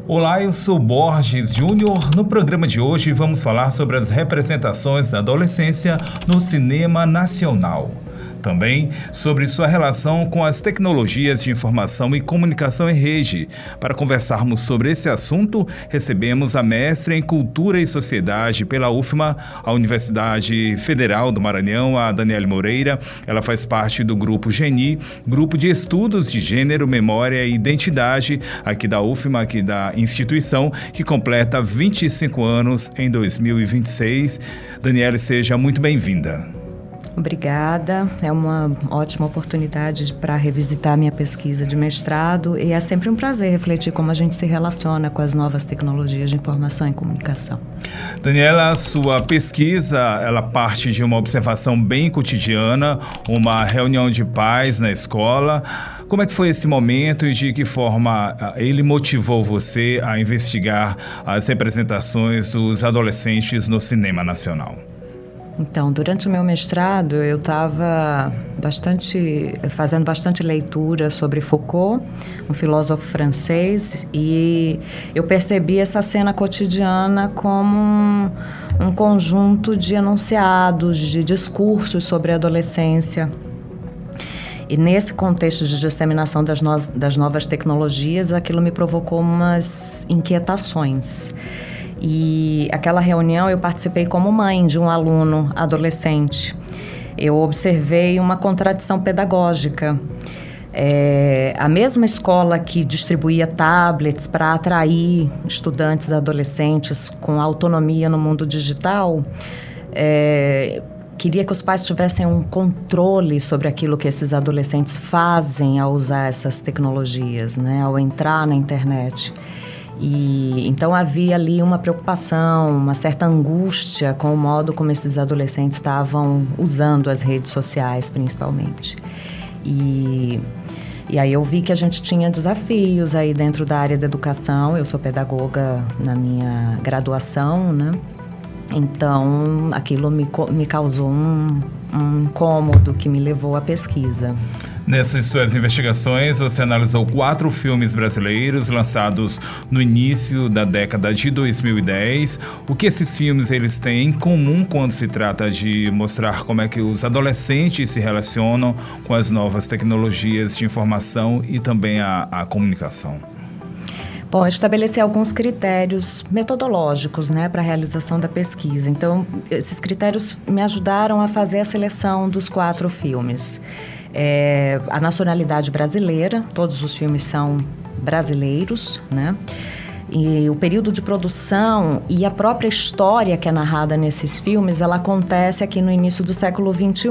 Olá, eu sou Borges Júnior. No programa de hoje vamos falar sobre as representações da adolescência no cinema nacional. Também sobre sua relação com as tecnologias de informação e comunicação em rede. Para conversarmos sobre esse assunto, recebemos a mestre em Cultura e Sociedade pela UFMA, a Universidade Federal do Maranhão, a Daniele Moreira. Ela faz parte do Grupo GENI, Grupo de Estudos de Gênero, Memória e Identidade, aqui da UFMA, aqui da instituição, que completa 25 anos em 2026. Daniele, seja muito bem-vinda. Obrigada, é uma ótima oportunidade para revisitar minha pesquisa de mestrado e é sempre um prazer refletir como a gente se relaciona com as novas tecnologias de informação e comunicação. Daniela, sua pesquisa, ela parte de uma observação bem cotidiana, uma reunião de pais na escola. Como é que foi esse momento e de que forma ele motivou você a investigar as representações dos adolescentes no cinema nacional? Então, durante o meu mestrado, eu estava fazendo bastante leitura sobre Foucault, um filósofo francês, e eu percebi essa cena cotidiana como um conjunto de enunciados, de discursos sobre a adolescência. E nesse contexto de disseminação das novas tecnologias, aquilo me provocou umas inquietações. E aquela reunião eu participei como mãe de um aluno adolescente. Eu observei uma contradição pedagógica. A mesma escola que distribuía tablets para atrair estudantes adolescentes com autonomia no mundo digital, queria que os pais tivessem um controle sobre aquilo que esses adolescentes fazem ao usar essas tecnologias, né, ao entrar na internet. E então havia ali uma preocupação, uma certa angústia com o modo como esses adolescentes estavam usando as redes sociais, principalmente. E aí eu vi que a gente tinha desafios aí dentro da área da educação. Eu sou pedagoga na minha graduação, né? Então aquilo me causou um incômodo que me levou à pesquisa. Nessas suas investigações, você analisou 4 filmes brasileiros lançados no início da década de 2010. O que esses filmes eles têm em comum quando se trata de mostrar como é que os adolescentes se relacionam com as novas tecnologias de informação e também a comunicação? Bom, eu estabeleci alguns critérios metodológicos, né, para a realização da pesquisa. Então, esses critérios me ajudaram a fazer a seleção dos 4 filmes. A nacionalidade brasileira, todos os filmes são brasileiros, né? E o período de produção e a própria história que é narrada nesses filmes, ela acontece aqui no início do século XXI.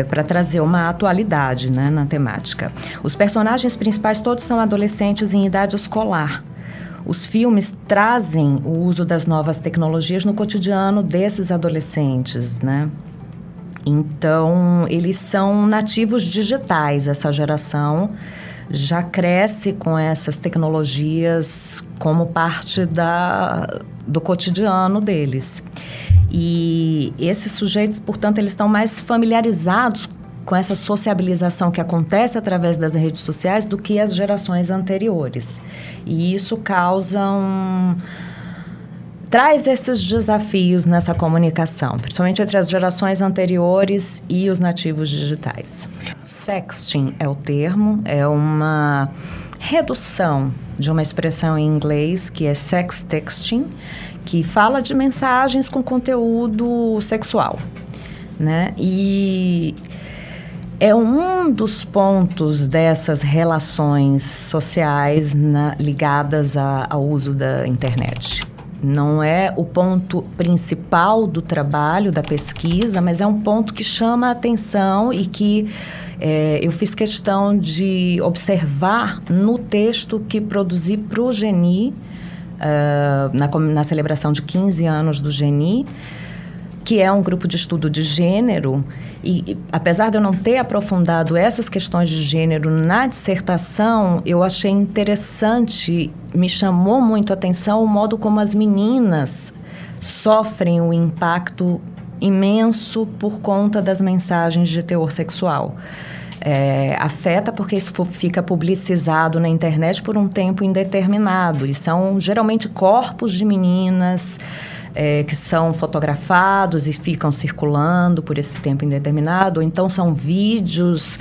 Para trazer uma atualidade, né, na temática. Os personagens principais todos são adolescentes em idade escolar. Os filmes trazem o uso das novas tecnologias no cotidiano desses adolescentes, né? Então, eles são nativos digitais, essa geração já cresce com essas tecnologias como parte do cotidiano deles. E esses sujeitos, portanto, eles estão mais familiarizados com essa sociabilização que acontece através das redes sociais do que as gerações anteriores. E isso traz esses desafios nessa comunicação, principalmente entre as gerações anteriores e os nativos digitais. Sexting é o termo, é uma redução de uma expressão em inglês que é sex texting, que fala de mensagens com conteúdo sexual, né? E é um dos pontos dessas relações sociais ligadas ao uso da internet. Não é o ponto principal do trabalho, da pesquisa, mas é um ponto que chama a atenção e que eu fiz questão de observar no texto que produzi para o GENI, na celebração de 15 anos do GENI, que é um grupo de estudo de gênero, e apesar de eu não ter aprofundado essas questões de gênero na dissertação, eu achei interessante, me chamou muito a atenção o modo como as meninas sofrem um impacto imenso por conta das mensagens de teor sexual. Afeta porque isso fica publicizado na internet por um tempo indeterminado. E são geralmente corpos de meninas que são fotografados e ficam circulando por esse tempo indeterminado. Ou então são vídeos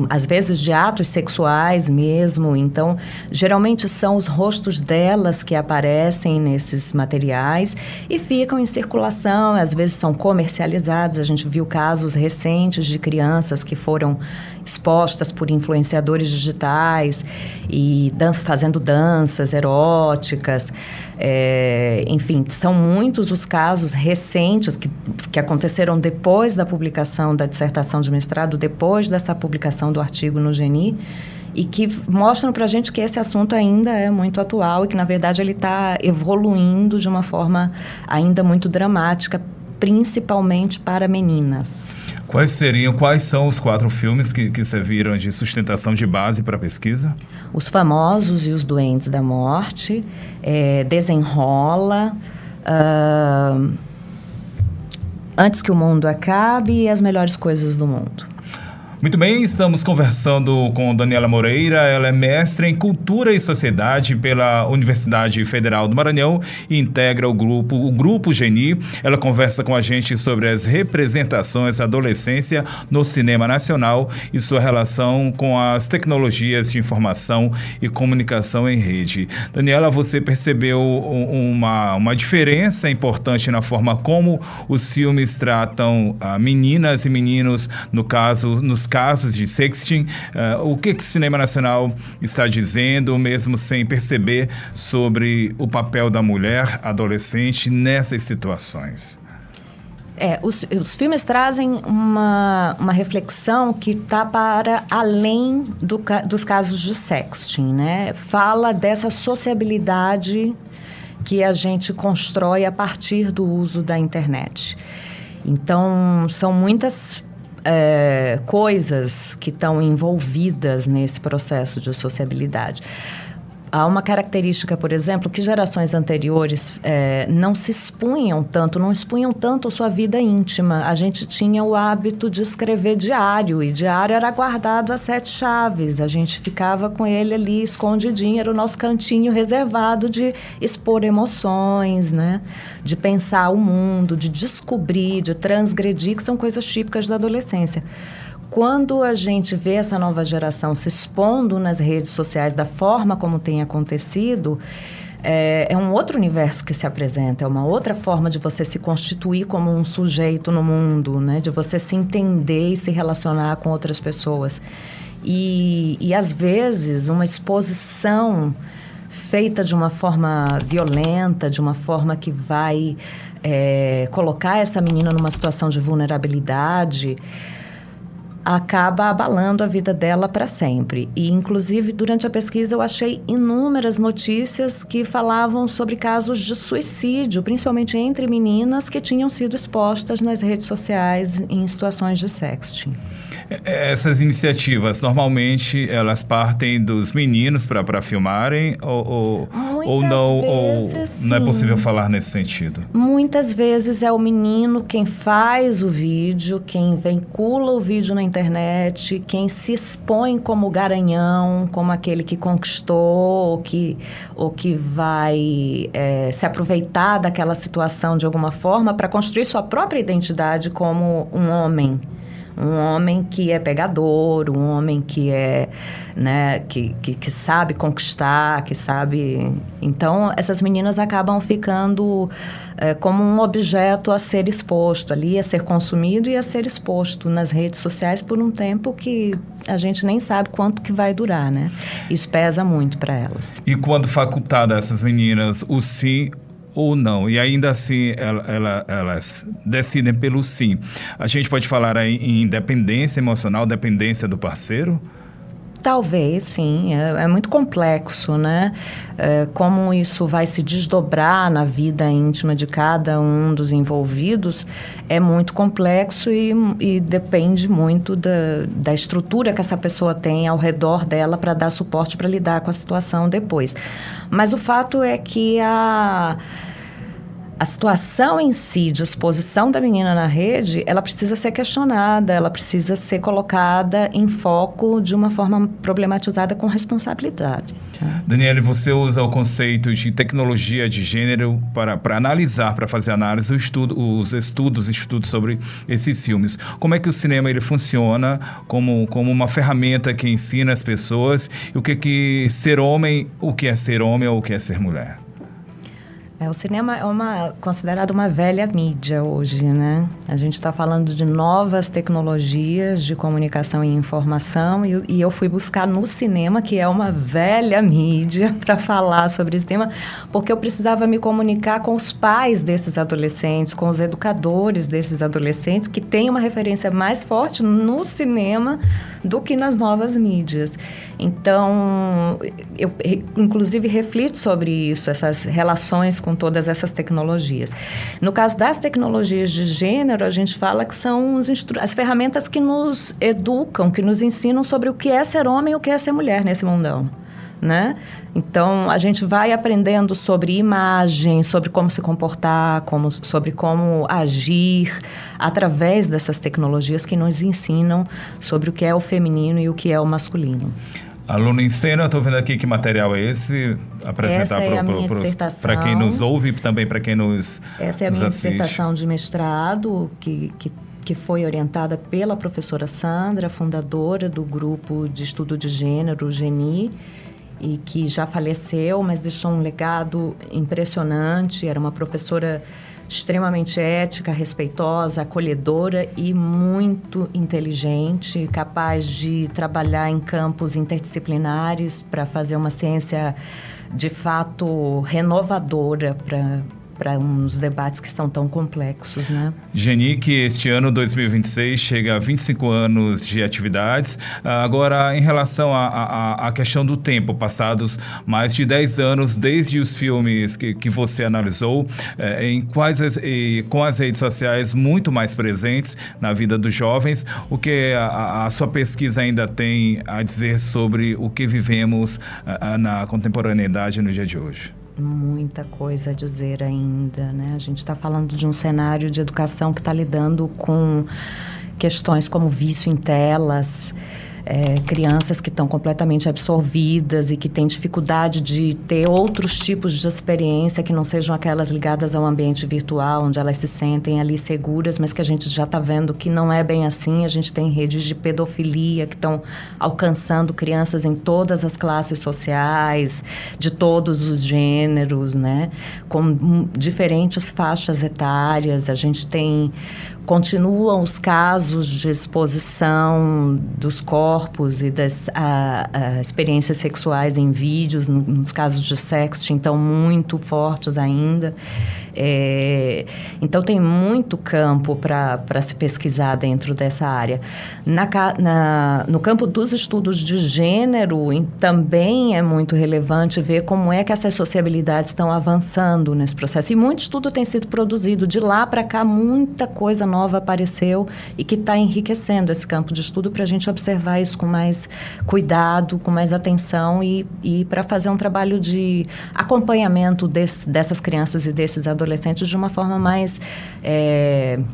às vezes de atos sexuais mesmo. Então, geralmente são os rostos delas que aparecem nesses materiais e ficam em circulação. Às vezes são comercializados. A gente viu casos recentes de crianças que foram expostas por influenciadores digitais e fazendo danças eróticas. Enfim, são muitos os casos recentes que aconteceram depois da publicação da dissertação de mestrado, depois dessa publicação do artigo no GENI, e que mostram para a gente que esse assunto ainda é muito atual e que, na verdade, ele está evoluindo de uma forma ainda muito dramática, principalmente para meninas. Quais são os 4 filmes que serviram de sustentação de base para a pesquisa? Os Famosos e os Doentes da Morte, Desenrola, Antes que o Mundo Acabe e As Melhores Coisas do Mundo. Muito bem, estamos conversando com Daniela Moreira. Ela é mestre em Cultura e Sociedade pela Universidade Federal do Maranhão e integra o Grupo GENI. Ela conversa com a gente sobre as representações da adolescência no cinema nacional e sua relação com as tecnologias de informação e comunicação em rede. Daniela, você percebeu uma diferença importante na forma como os filmes tratam meninas e meninos, nos casos de sexting. O que o cinema nacional está dizendo, mesmo sem perceber, sobre o papel da mulher adolescente nessas situações? Os filmes trazem uma reflexão que está para além dos casos de sexting, né? Fala dessa sociabilidade que a gente constrói a partir do uso da internet. Então, são muitas coisas que estão envolvidas nesse processo de sociabilidade. Há uma característica, por exemplo, que gerações anteriores não expunham tanto sua vida íntima. A gente tinha o hábito de escrever diário, e diário era guardado a 7 chaves. A gente ficava com ele ali escondidinho, era o nosso cantinho reservado de expor emoções, né? De pensar o mundo, de descobrir, de transgredir, que são coisas típicas da adolescência. Quando a gente vê essa nova geração se expondo nas redes sociais da forma como tem acontecido, é um outro universo que se apresenta, é uma outra forma de você se constituir como um sujeito no mundo, né? De você se entender e se relacionar com outras pessoas. E às vezes, uma exposição feita de uma forma violenta, de uma forma que vai colocar essa menina numa situação de vulnerabilidade, acaba abalando a vida dela para sempre. E, inclusive, durante a pesquisa, eu achei inúmeras notícias que falavam sobre casos de suicídio, principalmente entre meninas que tinham sido expostas nas redes sociais em situações de sexting. Essas iniciativas, normalmente, elas partem dos meninos para filmarem ou não? Vezes, ou não é possível falar nesse sentido? Muitas vezes é o menino quem faz o vídeo, quem vincula o vídeo na internet, quem se expõe como garanhão, como aquele que conquistou ou que vai se aproveitar daquela situação de alguma forma para construir sua própria identidade como um homem. Um homem que é pegador, um homem que que sabe conquistar, que sabe... Então, essas meninas acabam ficando como um objeto a ser exposto ali, a ser consumido e a ser exposto nas redes sociais por um tempo que a gente nem sabe quanto que vai durar, né? Isso pesa muito para elas. E quando facultada essas meninas, o sim ou não, e ainda assim elas decidem pelo sim. A gente pode falar aí em dependência emocional, dependência do parceiro? Talvez, sim. É muito complexo, né? Como isso vai se desdobrar na vida íntima de cada um dos envolvidos é muito complexo e depende muito da estrutura que essa pessoa tem ao redor dela para dar suporte para lidar com a situação depois. Mas o fato é que a situação em si de exposição da menina na rede, ela precisa ser questionada, ela precisa ser colocada em foco de uma forma problematizada com responsabilidade. Daniele, você usa o conceito de tecnologia de gênero para analisar, para fazer análise, os estudos sobre esses filmes. Como é que o cinema ele funciona como uma ferramenta que ensina as pessoas o que é ser homem ou o que é ser mulher? O cinema é considerado uma velha mídia hoje, né? A gente está falando de novas tecnologias de comunicação e informação e eu fui buscar no cinema, que é uma velha mídia, para falar sobre esse tema, porque eu precisava me comunicar com os pais desses adolescentes, com os educadores desses adolescentes, que têm uma referência mais forte no cinema do que nas novas mídias. Então, eu inclusive reflito sobre isso, essas relações com todas essas tecnologias. No caso das tecnologias de gênero, a gente fala que são as ferramentas que nos educam, que nos ensinam sobre o que é ser homem e o que é ser mulher nesse mundão, né? Então, a gente vai aprendendo sobre imagem, sobre como se comportar, sobre como agir, através dessas tecnologias que nos ensinam sobre o que é o feminino e o que é o masculino. Aluno em cena, estou vendo aqui que material é esse? Apresentar para quem nos ouve e também para quem nos assiste. Essa é a minha dissertação de mestrado, que foi orientada pela professora Sandra, fundadora do grupo de estudo de gênero, o GENI, e que já faleceu, mas deixou um legado impressionante. Era uma professora extremamente ética, respeitosa, acolhedora e muito inteligente, capaz de trabalhar em campos interdisciplinares para fazer uma ciência de fato renovadora para uns debates que são tão complexos, né? Geni, que este ano, 2026, chega a 25 anos de atividades. Agora, em relação à questão do tempo, passados mais de 10 anos, desde os filmes que você analisou, com as redes sociais muito mais presentes na vida dos jovens, o que a sua pesquisa ainda tem a dizer sobre o que vivemos na contemporaneidade no dia de hoje? Muita coisa a dizer ainda, né? A gente está falando de um cenário de educação que está lidando com questões como vício em telas, crianças que estão completamente absorvidas e que têm dificuldade de ter outros tipos de experiência que não sejam aquelas ligadas ao ambiente virtual, onde elas se sentem ali seguras, mas que a gente já está vendo que não é bem assim. A gente tem redes de pedofilia que estão alcançando crianças em todas as classes sociais, de todos os gêneros, né? Com diferentes faixas etárias. A gente tem... Continuam os casos de exposição dos corpos e das experiências sexuais em vídeos, nos casos de sexting, então muito fortes ainda. Então, tem muito campo para se pesquisar dentro dessa área. No campo dos estudos de gênero, também é muito relevante ver como é que essas sociabilidades estão avançando nesse processo. E muito estudo tem sido produzido. De lá para cá, muita coisa nova apareceu e que está enriquecendo esse campo de estudo para a gente observar isso com mais cuidado, com mais atenção e para fazer um trabalho de acompanhamento dessas crianças e desses adolescentes de uma forma mais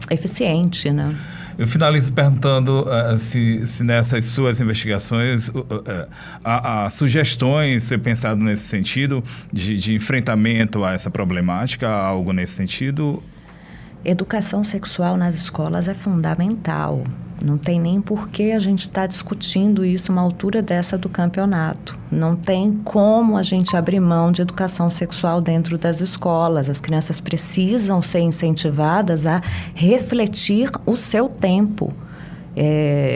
eficiente, né? Eu finalizo perguntando se nessas suas investigações há sugestões, foi pensado nesse sentido, de enfrentamento a essa problemática, há algo nesse sentido? Educação sexual nas escolas é fundamental. Não tem nem por que a gente estar discutindo isso uma altura dessa do campeonato. Não tem como a gente abrir mão de educação sexual dentro das escolas. As crianças precisam ser incentivadas a refletir o seu tempo.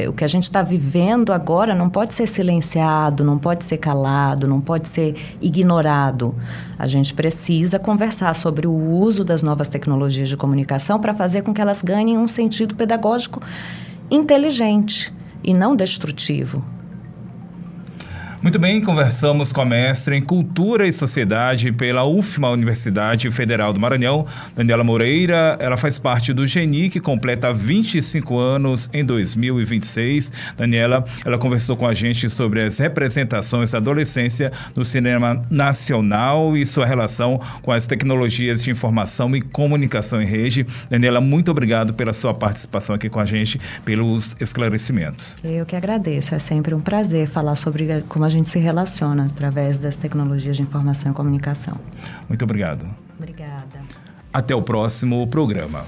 O que a gente está vivendo agora não pode ser silenciado, não pode ser calado, não pode ser ignorado. A gente precisa conversar sobre o uso das novas tecnologias de comunicação para fazer com que elas ganhem um sentido pedagógico inteligente e não destrutivo. Muito bem, conversamos com a mestra em Cultura e Sociedade pela UFMA, Universidade Federal do Maranhão, Daniela Moreira. Ela faz parte do GENI, que completa 25 anos em 2026. Daniela, ela conversou com a gente sobre as representações da adolescência no cinema nacional e sua relação com as tecnologias de informação e comunicação em rede. Daniela, muito obrigado pela sua participação aqui com a gente, pelos esclarecimentos. Eu que agradeço, é sempre um prazer falar sobre como a gente se relaciona através das tecnologias de informação e comunicação. Muito obrigado. Obrigada. Até o próximo programa.